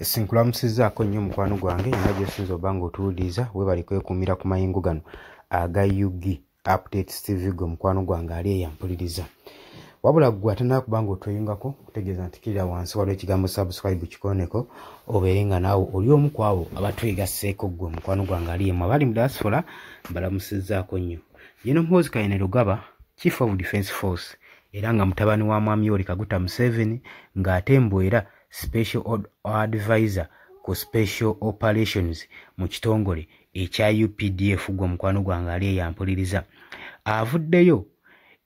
Sinkulamusizaako nnyo mukwano gwange nga gy'osinza oba ng'otuwuliriza weebale kwekuumira ku mayingo gano aga Yugi Updates TV gwe mukwano gwange ali eyampuliriza. Wabula ggwe ate nawe kuba ng'otweyungako kutegeeza nti kirira wansi waliwo ekigambo subscribe kikooneko obeere nga naawe oli omu ku abo abatwegasseeko ggwe mukwano gwange ali emu abali mu diaspora mbalamusizaako nnyo. General Muhoozi Kainerugaba Chief of Defence Force era nga mutabani wa Mwami Yoweri Kaguta Museveni ng'ate mbwera Special Advisor ku Special Operations mu kitongole ekya UPDF gwe mukwano gwange ali eyampuliriza. Avuddeyo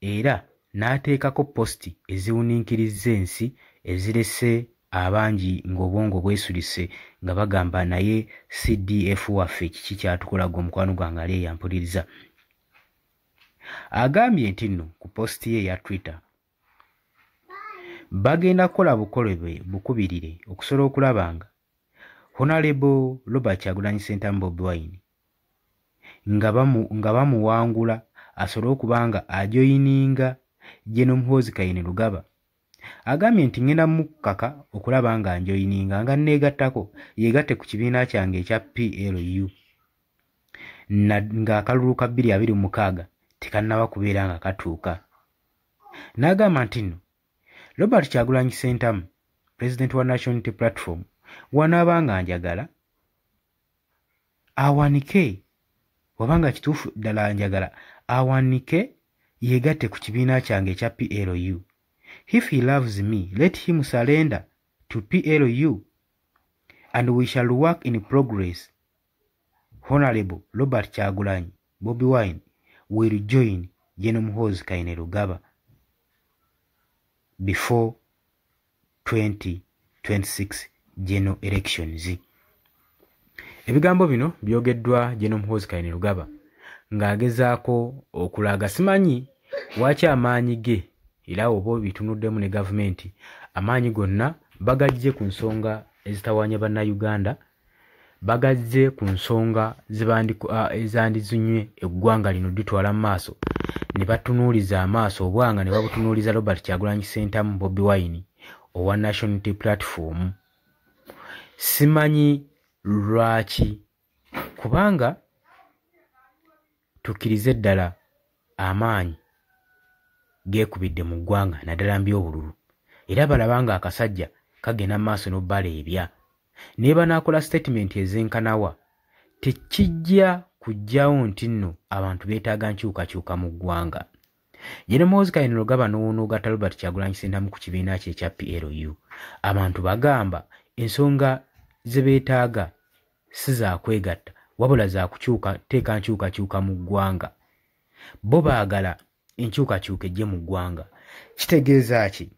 era n'ateekako posti eziwuniikiriza ensi ezirese abangi ng'obwongo bwesulise nga bagamba naye CDF waffe kiki kyatukola gwe mukwano gwange ali eyampuliriza. Agambye nti nno ku posti ye eya Twitter bagenda kukola bukubirire okusobola okulaba nga Honorable Robert Kyagulanyi Ssentamu Bobi Wine nga bamuwangula asobole okuba nga ajoyininga General Muhoozi Kainerugaba. Agambye nti ngenda mukaka okulaba nga njoyininga nga neegattako yeegatte ku kibiina kyange ekya PLU ng'akalulu ka 2026 tekannaba kubeera nga katuuka. N'agamba nti nno Robert Kyagulanyi Ssentamu, President wa National Unity Platform, wanaaba nga njagala awanike wabanga kituufu ddala njagala awanike yeegatte ku kibiina kyange ekya PLU. If he loves me, let him surrender to PLU and we shall work in progress. Honorable Robert Kyagulanyi Bobi Wine will join General Muhoozi Kainerugaba before 2026 general elections. Ebigambo bino byogeddwa General Muhoozi Kainerugaba ng'agezaako okulaga simanyi waki amaanyi ge era oba bitunuddemu ne gavumenti amaanyi gonna bagajje ku nsonga ezitawaanya bannayuganda, bagajje ku nsonga ezandizunywe eggwanga lino ditwala mu maaso ne batunuuliza amaaso obwanga ne babutunuuliza Robert Kyagulanyi Ssentamu Bobi Wine owa National Unity Platform. Simanyi lwaki kubanga tukkirize ddala amaanyi geekubidde mu ggwanga naddala mbyobululu era balaba nga akasajja kagenda mu maaso n'obbaleebya naye banaakola statement ezenkanawa tekijja kujjawo nti nno abantu beetaaga nkyukakyuka mu ggwanga. General Muhoozi Kainerugaba n'ogatta Robert Kyagulanyi Ssentamu ku kibiina kye ekya PLU. Abantu bagamba ensonga ze beetaaga si za kwegatta wabula za kukyuka teeka nkyukakyuka mu ggwanga. Bo baagala enkyukakyuka ejje mu ggwanga. Kitegeeza ki?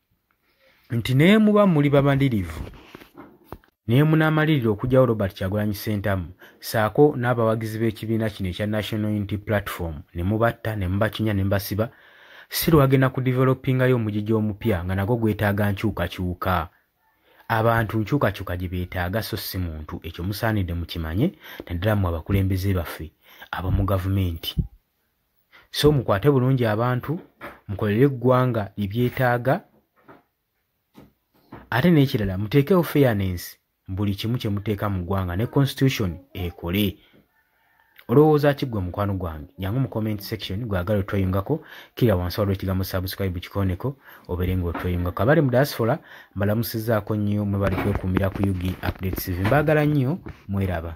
Nti naye muba muli bamalirivu naye munaamalirira okugyawo Robert Kyagulanyi Ssentamu saako n'abawagizi b'ekibiina kino ekya National Unity Platform ne mubatta ne mubakinya ne mbasiba si lwagenda ku developingayo omugigi omupya nga nagwo gwetaaga nkyukakyuka. Abantu nkyukakyuka gye beetaaga so si muntu. Ekyo musaanidde mukimanye naddala mu abakulembeze baffe abamu gavumenti. So mukwate bulungi abantu mukolere eggwanga ebyetaaga ate n'ekirala muteekewo fairness buli kimu kye muteeka mu ggwanga ne constitution ekole. Olowooza ki ggwe mukwano gwange? Jangu mu comment section gwagala otweyungako kira wansi waliwo ekigambo subscribe kikooneko obeere ng'otweyungako. Abali mu diaspora mbalamusizaako nnyo mwe bali kwekuumira ku Yugi Updates TV. Mbaagala nnyo mweraba.